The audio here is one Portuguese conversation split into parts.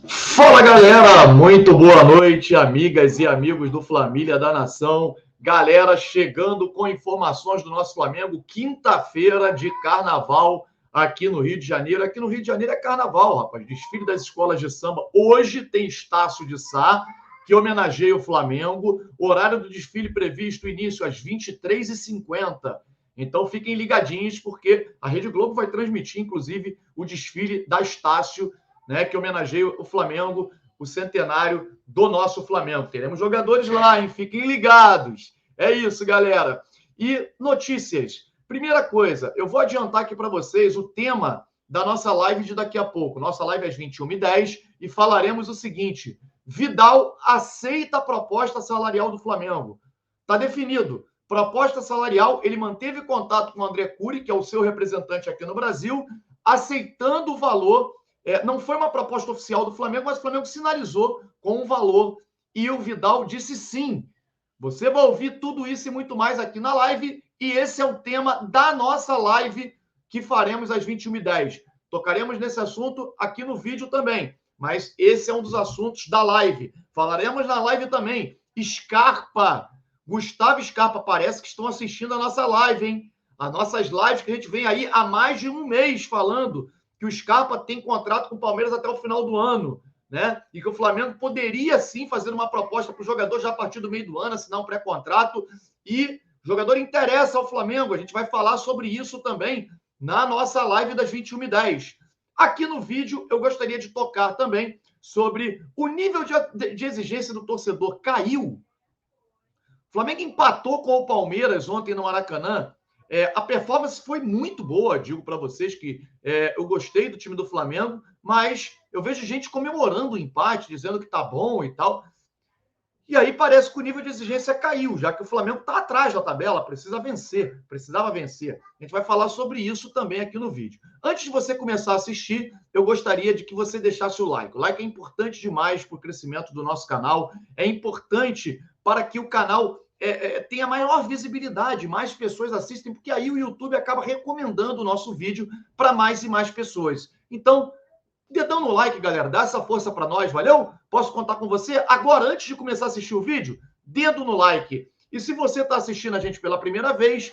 Fala galera, muito boa noite, amigas e amigos do Família da Nação. Galera, chegando com informações do nosso Flamengo, quinta-feira de carnaval aqui no Rio de Janeiro. Aqui no Rio de Janeiro é carnaval, rapaz. Desfile das escolas de samba. Hoje tem Estácio de Sá, que homenageia o Flamengo. Horário do desfile previsto, início às 23h50. Então fiquem ligadinhos, porque a Rede Globo vai transmitir, inclusive, o desfile da Estácio, né, que homenageia o Flamengo, o centenário do nosso Flamengo. Teremos jogadores lá, hein? Fiquem ligados. É isso, galera. E notícias. Primeira coisa, eu vou adiantar aqui para vocês o tema da nossa live de daqui a pouco. Nossa live é às 21h10 e falaremos o seguinte: Vidal aceita a proposta salarial do Flamengo. Está definido. Proposta salarial, ele manteve contato com o André Curi, que é o seu representante aqui no Brasil, aceitando o valor. Não foi uma proposta oficial do Flamengo, mas o Flamengo sinalizou com um valor e o Vidal disse sim. Você vai ouvir tudo isso e muito mais aqui na live, e esse é o tema da nossa live que faremos às 21h10. Tocaremos nesse assunto aqui no vídeo também, mas esse é um dos assuntos da live. Falaremos na live também. Scarpa, Gustavo Scarpa, parece que estão assistindo a nossa live, hein? As nossas lives que a gente vem aí há mais de um mês falando que o Scarpa tem contrato com o Palmeiras até o final do ano, né? E que o Flamengo poderia sim fazer uma proposta para o jogador já a partir do meio do ano, assinar um pré-contrato, e o jogador interessa ao Flamengo. A gente vai falar sobre isso também na nossa live das 21h10. Aqui no vídeo eu gostaria de tocar também sobre o nível de exigência do torcedor caiu. O Flamengo empatou com o Palmeiras ontem no Maracanã. A performance foi muito boa, digo para vocês que eu gostei do time do Flamengo, mas eu vejo gente comemorando o empate, dizendo que tá bom e tal. E aí parece que o nível de exigência caiu, já que o Flamengo está atrás da tabela, precisava vencer. A gente vai falar sobre isso também aqui no vídeo. Antes de você começar a assistir, eu gostaria de que você deixasse o like. O like é importante demais para o crescimento do nosso canal, é importante para que o canal tenha maior visibilidade, mais pessoas assistem, porque aí o YouTube acaba recomendando o nosso vídeo para mais e mais pessoas. Então, dedão no like, galera. Dá essa força para nós, valeu? Posso contar com você? Agora, antes de começar a assistir o vídeo, dedo no like. E se você está assistindo a gente pela primeira vez,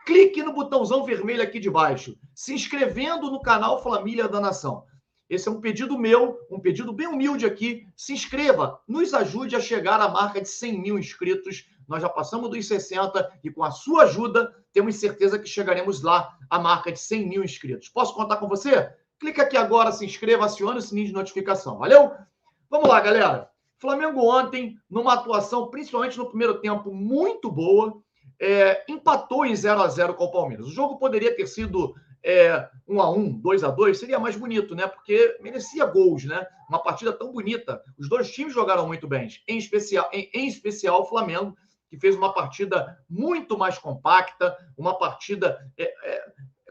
clique no botãozão vermelho aqui de baixo, se inscrevendo no canal Família da Nação. Esse é um pedido meu, um pedido bem humilde aqui. Se inscreva, nos ajude a chegar à marca de 100 mil inscritos. Nós já passamos dos 60 e com a sua ajuda, temos certeza que chegaremos lá à marca de 100 mil inscritos. Posso contar com você? Clica aqui agora, se inscreva, acione o sininho de notificação. Valeu? Vamos lá, galera. Flamengo ontem, numa atuação, principalmente no primeiro tempo, muito boa, empatou em 0-0 com o Palmeiras. O jogo poderia ter sido 1-1, 2-2, seria mais bonito, né? Porque merecia gols, né? Uma partida tão bonita. Os dois times jogaram muito bem, em especial o Flamengo, que fez uma partida muito mais compacta, uma partida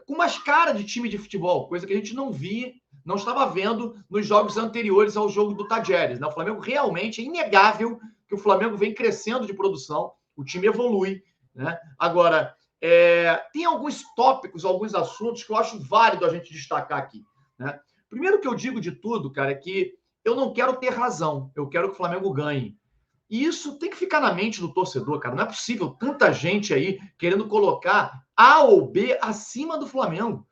com mais cara de time de futebol, coisa que a gente não estava vendo nos jogos anteriores ao jogo do Tadjeres, né? O Flamengo realmente, é inegável que o Flamengo vem crescendo de produção, o time evolui, né? Agora, tem alguns tópicos, alguns assuntos que eu acho válido a gente destacar aqui, né? Primeiro que eu digo de tudo, cara, é que eu não quero ter razão, eu quero que o Flamengo ganhe. E isso tem que ficar na mente do torcedor, cara. Não é possível tanta gente aí querendo colocar A ou B acima do Flamengo.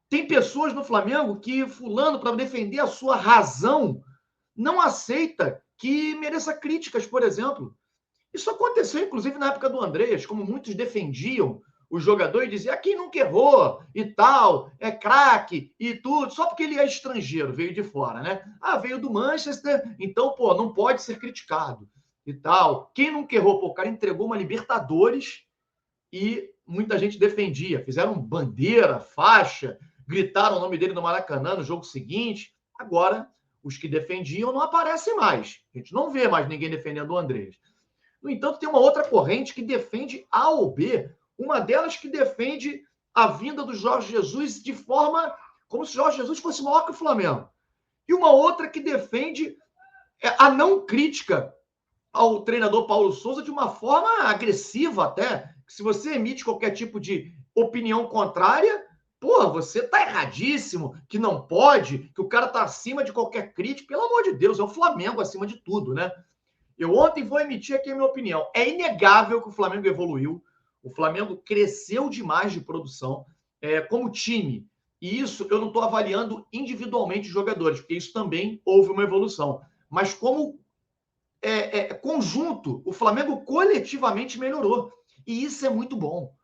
Tem pessoas no Flamengo que fulano, para defender a sua razão, não aceita que mereça críticas, por exemplo. Isso aconteceu, inclusive, na época do Andreas, como muitos defendiam o jogador e diziam, quem nunca errou e tal, é craque e tudo, só porque ele é estrangeiro, veio de fora, né? Veio do Manchester, então, pô, não pode ser criticado e tal. Quem nunca errou? Pô, o cara entregou uma Libertadores e muita gente defendia. Fizeram bandeira, faixa, gritaram o nome dele no Maracanã no jogo seguinte. Agora, os que defendiam não aparecem mais. A gente não vê mais ninguém defendendo o Andrés. No entanto, tem uma outra corrente que defende A ou B. Uma delas que defende a vinda do Jorge Jesus de forma como se o Jorge Jesus fosse maior que o Flamengo. E uma outra que defende a não crítica ao treinador Paulo Souza de uma forma agressiva até. Se você emite qualquer tipo de opinião contrária, Pô, você tá erradíssimo, que não pode, que o cara tá acima de qualquer crítica. Pelo amor de Deus, é o Flamengo acima de tudo, né? Eu ontem vou emitir aqui a minha opinião. É inegável que o Flamengo evoluiu, o Flamengo cresceu demais de produção como time. E isso eu não estou avaliando individualmente os jogadores, porque isso também houve uma evolução. Mas como conjunto, o Flamengo coletivamente melhorou. E isso é muito bom.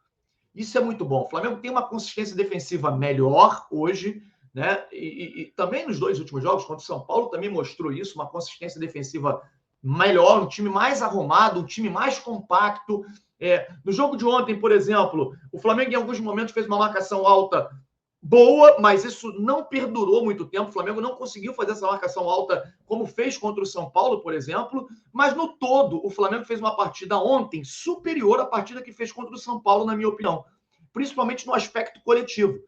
Isso é muito bom. O Flamengo tem uma consistência defensiva melhor hoje, né? E também nos 2 últimos jogos, contra o São Paulo, também mostrou isso, uma consistência defensiva melhor, um time mais arrumado, um time mais compacto. No jogo de ontem, por exemplo, o Flamengo em alguns momentos fez uma marcação alta boa, mas isso não perdurou muito tempo. O Flamengo não conseguiu fazer essa marcação alta como fez contra o São Paulo, por exemplo. Mas no todo, o Flamengo fez uma partida ontem superior à partida que fez contra o São Paulo, na minha opinião, principalmente no aspecto coletivo.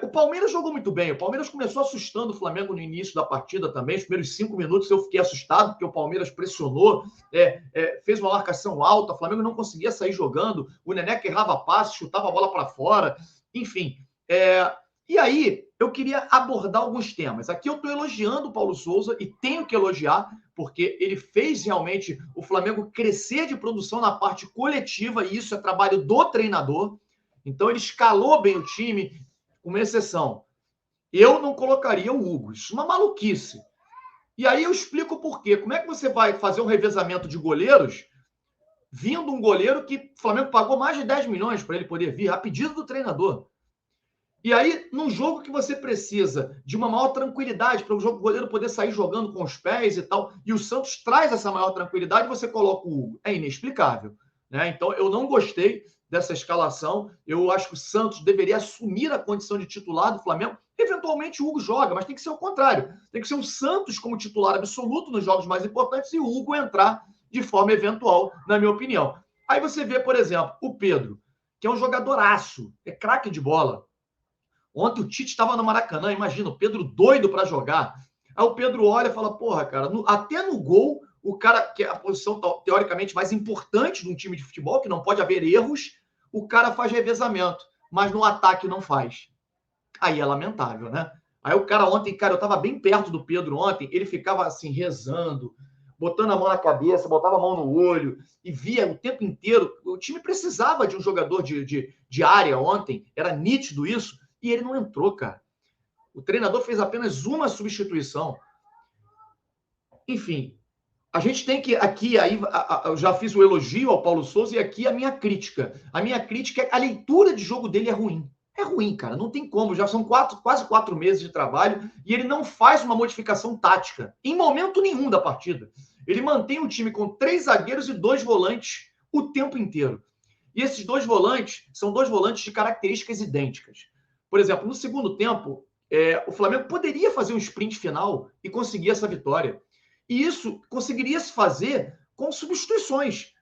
O Palmeiras jogou muito bem. O Palmeiras começou assustando o Flamengo no início da partida também. Os primeiros 5 minutos eu fiquei assustado, porque o Palmeiras pressionou, fez uma marcação alta. O Flamengo não conseguia sair jogando. O Neneca errava passe, chutava a bola para fora. Enfim. E aí, eu queria abordar alguns temas. Aqui eu estou elogiando o Paulo Souza e tenho que elogiar, porque ele fez realmente o Flamengo crescer de produção na parte coletiva, e isso é trabalho do treinador. Então, ele escalou bem o time, com uma exceção. Eu não colocaria o Hugo. Isso é uma maluquice. E aí eu explico por quê. Como é que você vai fazer um revezamento de goleiros vindo um goleiro que o Flamengo pagou mais de 10 milhões para ele poder vir, a pedido do treinador? E aí, num jogo que você precisa de uma maior tranquilidade para o goleiro poder sair jogando com os pés e tal, e o Santos traz essa maior tranquilidade, você coloca o Hugo. É inexplicável, né? Então, eu não gostei dessa escalação. Eu acho que o Santos deveria assumir a condição de titular do Flamengo. Eventualmente o Hugo joga, mas tem que ser o contrário. Tem que ser o Santos como titular absoluto nos jogos mais importantes e o Hugo entrar de forma eventual, na minha opinião. Aí você vê, por exemplo, o Pedro, que é um jogadoraço, é craque de bola. Ontem o Tite estava no Maracanã, imagina, o Pedro doido para jogar. Aí o Pedro olha e fala, porra, cara, até no gol, o cara, que é a posição teoricamente mais importante de um time de futebol, que não pode haver erros, o cara faz revezamento, mas no ataque não faz. Aí é lamentável, né? Aí o cara ontem, cara, eu estava bem perto do Pedro ontem, ele ficava assim, rezando, botando a mão na cabeça, botava a mão no olho, e via o tempo inteiro. O time precisava de um jogador de área ontem, era nítido isso, e ele não entrou, cara. O treinador fez apenas uma substituição. Enfim, a gente tem que aqui, aí eu já fiz o elogio ao Paulo Souza e aqui a minha crítica. A minha crítica é que a leitura de jogo dele é ruim. É ruim, cara. Não tem como. Já são quase 4 meses de trabalho e ele não faz uma modificação tática em momento nenhum da partida. Ele mantém o time com 3 zagueiros e 2 volantes o tempo inteiro. E esses 2 volantes são 2 volantes de características idênticas. Por exemplo, no segundo tempo, o Flamengo poderia fazer um sprint final e conseguir essa vitória. E isso conseguiria se fazer com substituições.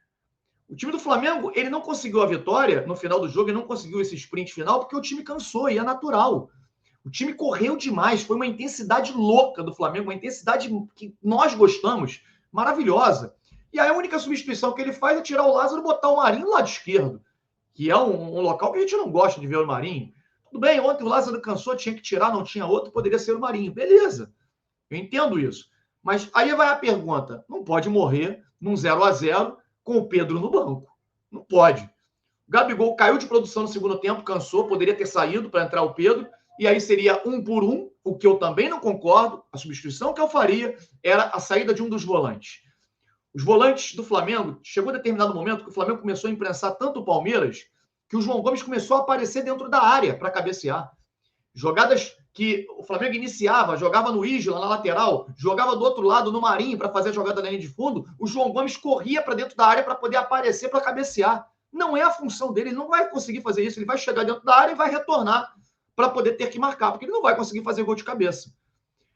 O time do Flamengo, ele não conseguiu a vitória no final do jogo, ele não conseguiu esse sprint final porque o time cansou, e é natural. O time correu demais, foi uma intensidade louca do Flamengo, uma intensidade que nós gostamos, maravilhosa. E aí a única substituição que ele faz é tirar o Lázaro e botar o Marinho no lado esquerdo, que é um local que a gente não gosta de ver o Marinho. Tudo bem, ontem o Lázaro cansou, tinha que tirar, não tinha outro, poderia ser o Marinho. Beleza, eu entendo isso. Mas aí vai a pergunta, não pode morrer num 0-0 com o Pedro no banco. Não pode. O Gabigol caiu de produção no segundo tempo, cansou, poderia ter saído para entrar o Pedro, e aí seria 1 por 1, o que eu também não concordo. A substituição que eu faria era a saída de um dos volantes. Os volantes do Flamengo, chegou a determinado momento que o Flamengo começou a imprensar tanto o Palmeiras que o João Gomes começou a aparecer dentro da área para cabecear. Jogadas que o Flamengo iniciava, jogava no Isla, na lateral, jogava do outro lado no Marinho para fazer a jogada na linha de fundo, o João Gomes corria para dentro da área para poder aparecer para cabecear. Não é a função dele, ele não vai conseguir fazer isso, ele vai chegar dentro da área e vai retornar para poder ter que marcar, porque ele não vai conseguir fazer gol de cabeça.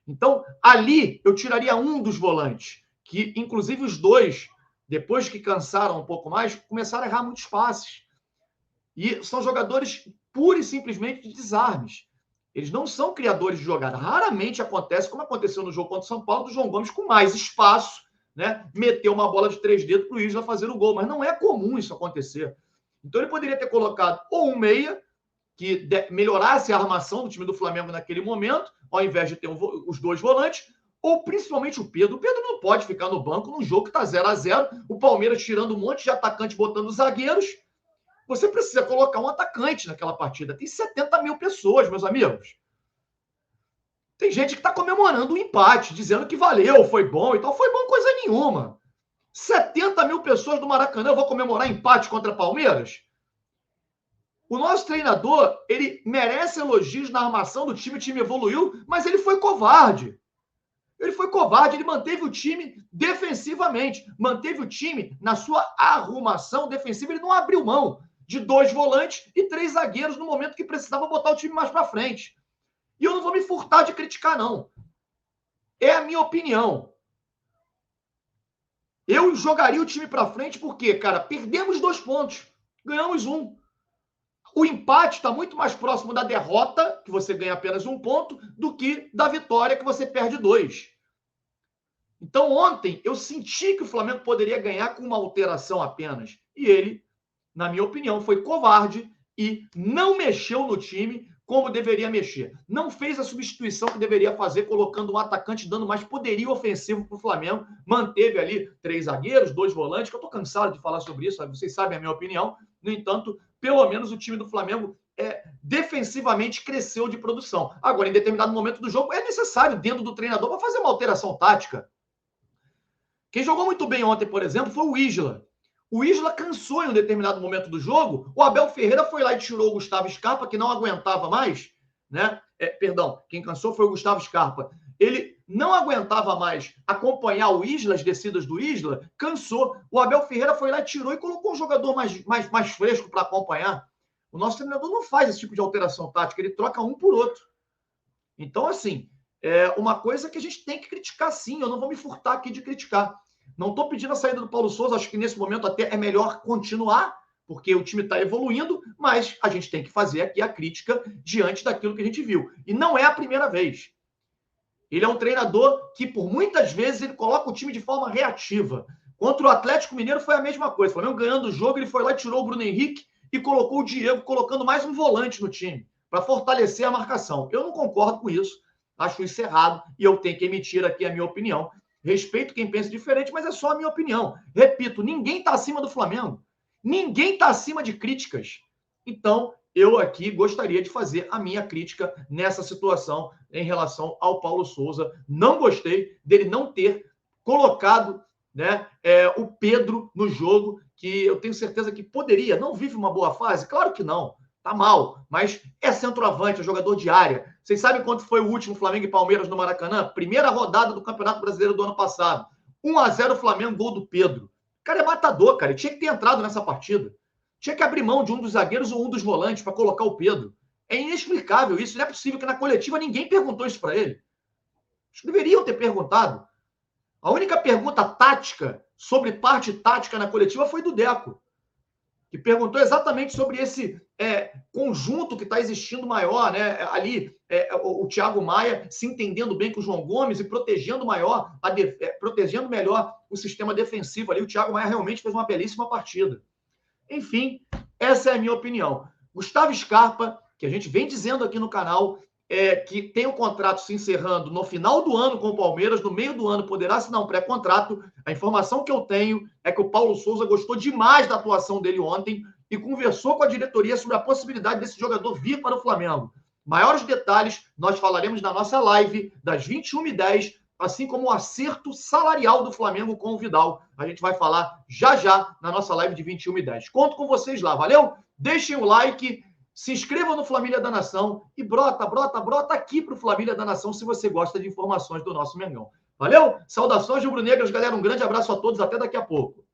Então, ali eu tiraria um dos volantes, que inclusive os dois, depois que cansaram um pouco mais, começaram a errar muitos passes. E são jogadores pura e simplesmente de desarmes. Eles não são criadores de jogada. Raramente acontece, como aconteceu no jogo contra o São Paulo, do João Gomes com mais espaço, né? Meteu uma bola de 3 dedos para o Isla fazer o gol. Mas não é comum isso acontecer. Então ele poderia ter colocado ou um meia que melhorasse a armação do time do Flamengo naquele momento, ao invés de ter os dois volantes, ou principalmente o Pedro. O Pedro não pode ficar no banco num jogo que está 0-0, o Palmeiras tirando um monte de atacante, botando zagueiros. Você precisa colocar um atacante naquela partida. Tem 70 mil pessoas, meus amigos. Tem gente que está comemorando o empate, dizendo que valeu, foi bom e tal. Foi bom coisa nenhuma. 70 mil pessoas do Maracanã, eu vou comemorar empate contra Palmeiras? O nosso treinador, ele merece elogios na armação do time, o time evoluiu, mas ele foi covarde. Ele foi covarde, ele manteve o time defensivamente, manteve o time na sua arrumação defensiva, ele não abriu mão de 2 volantes e 3 zagueiros no momento que precisava botar o time mais para frente. E eu não vou me furtar de criticar, não. É a minha opinião. Eu jogaria o time para frente porque, cara, perdemos 2 pontos, ganhamos 1. O empate está muito mais próximo da derrota, que você ganha apenas 1 ponto, do que da vitória, que você perde 2. Então, ontem, eu senti que o Flamengo poderia ganhar com uma alteração apenas. E ele, na minha opinião, foi covarde e não mexeu no time como deveria mexer. Não fez a substituição que deveria fazer, colocando um atacante, dando mais poderio ofensivo para o Flamengo. Manteve ali 3 zagueiros, 2 volantes, que eu estou cansado de falar sobre isso, vocês sabem a minha opinião. No entanto, pelo menos o time do Flamengo defensivamente cresceu de produção. Agora, em determinado momento do jogo, é necessário, dentro do treinador, para fazer uma alteração tática. Quem jogou muito bem ontem, por exemplo, foi o Isla. O Isla cansou em um determinado momento do jogo. O Abel Ferreira foi lá e tirou o Gustavo Scarpa, que não aguentava mais, né? Perdão, quem cansou foi o Gustavo Scarpa. Ele não aguentava mais acompanhar o Isla, as descidas do Isla, cansou. O Abel Ferreira foi lá, tirou e colocou um jogador mais fresco para acompanhar. O nosso treinador não faz esse tipo de alteração tática, ele troca um por outro. Então, assim, é uma coisa que a gente tem que criticar, sim. Eu não vou me furtar aqui de criticar. Não estou pedindo a saída do Paulo Souza, acho que nesse momento até é melhor continuar, porque o time está evoluindo, mas a gente tem que fazer aqui a crítica diante daquilo que a gente viu. E não é a primeira vez. Ele é um treinador que, por muitas vezes, ele coloca o time de forma reativa. Contra o Atlético Mineiro foi a mesma coisa. O Flamengo ganhando o jogo, ele foi lá e tirou o Bruno Henrique e colocou o Diego, colocando mais um volante no time, para fortalecer a marcação. Eu não concordo com isso, acho isso errado, e eu tenho que emitir aqui a minha opinião. Respeito quem pensa diferente, mas é só a minha opinião. Repito, ninguém está acima do Flamengo. Ninguém está acima de críticas. Então, eu aqui gostaria de fazer a minha crítica nessa situação em relação ao Paulo Souza. Não gostei dele não ter colocado, né, o Pedro no jogo, que eu tenho certeza que poderia. Não vive uma boa fase? Claro que não. Tá mal, mas é centroavante, é jogador de área. Vocês sabem quanto foi o último Flamengo e Palmeiras no Maracanã? Primeira rodada do Campeonato Brasileiro do ano passado. 1-0 Flamengo, gol do Pedro. O cara é matador, cara. Ele tinha que ter entrado nessa partida. Tinha que abrir mão de um dos zagueiros ou um dos volantes para colocar o Pedro. É inexplicável isso. Não é possível que na coletiva ninguém perguntou isso para ele. Acho que deveriam ter perguntado. A única pergunta tática, sobre parte tática na coletiva, foi do Deco, que perguntou exatamente sobre esse conjunto que está existindo maior, né? Ali, o Thiago Maia se entendendo bem com o João Gomes e protegendo melhor o sistema defensivo ali. O Thiago Maia realmente fez uma belíssima partida. Enfim, essa é a minha opinião. Gustavo Scarpa, que a gente vem dizendo aqui no canal, que tem o contrato se encerrando no final do ano com o Palmeiras, no meio do ano poderá assinar um pré-contrato. A informação que eu tenho é que o Paulo Souza gostou demais da atuação dele ontem e conversou com a diretoria sobre a possibilidade desse jogador vir para o Flamengo. Maiores detalhes nós falaremos na nossa live das 21h10, assim como o acerto salarial do Flamengo com o Vidal. A gente vai falar já na nossa live de 21h10. Conto com vocês lá, valeu? Deixem o like, se inscrevam no Família da Nação e brota aqui para o Família da Nação se você gosta de informações do nosso Mengão. Valeu? Saudações rubro-negras, galera. Um grande abraço a todos. Até daqui a pouco.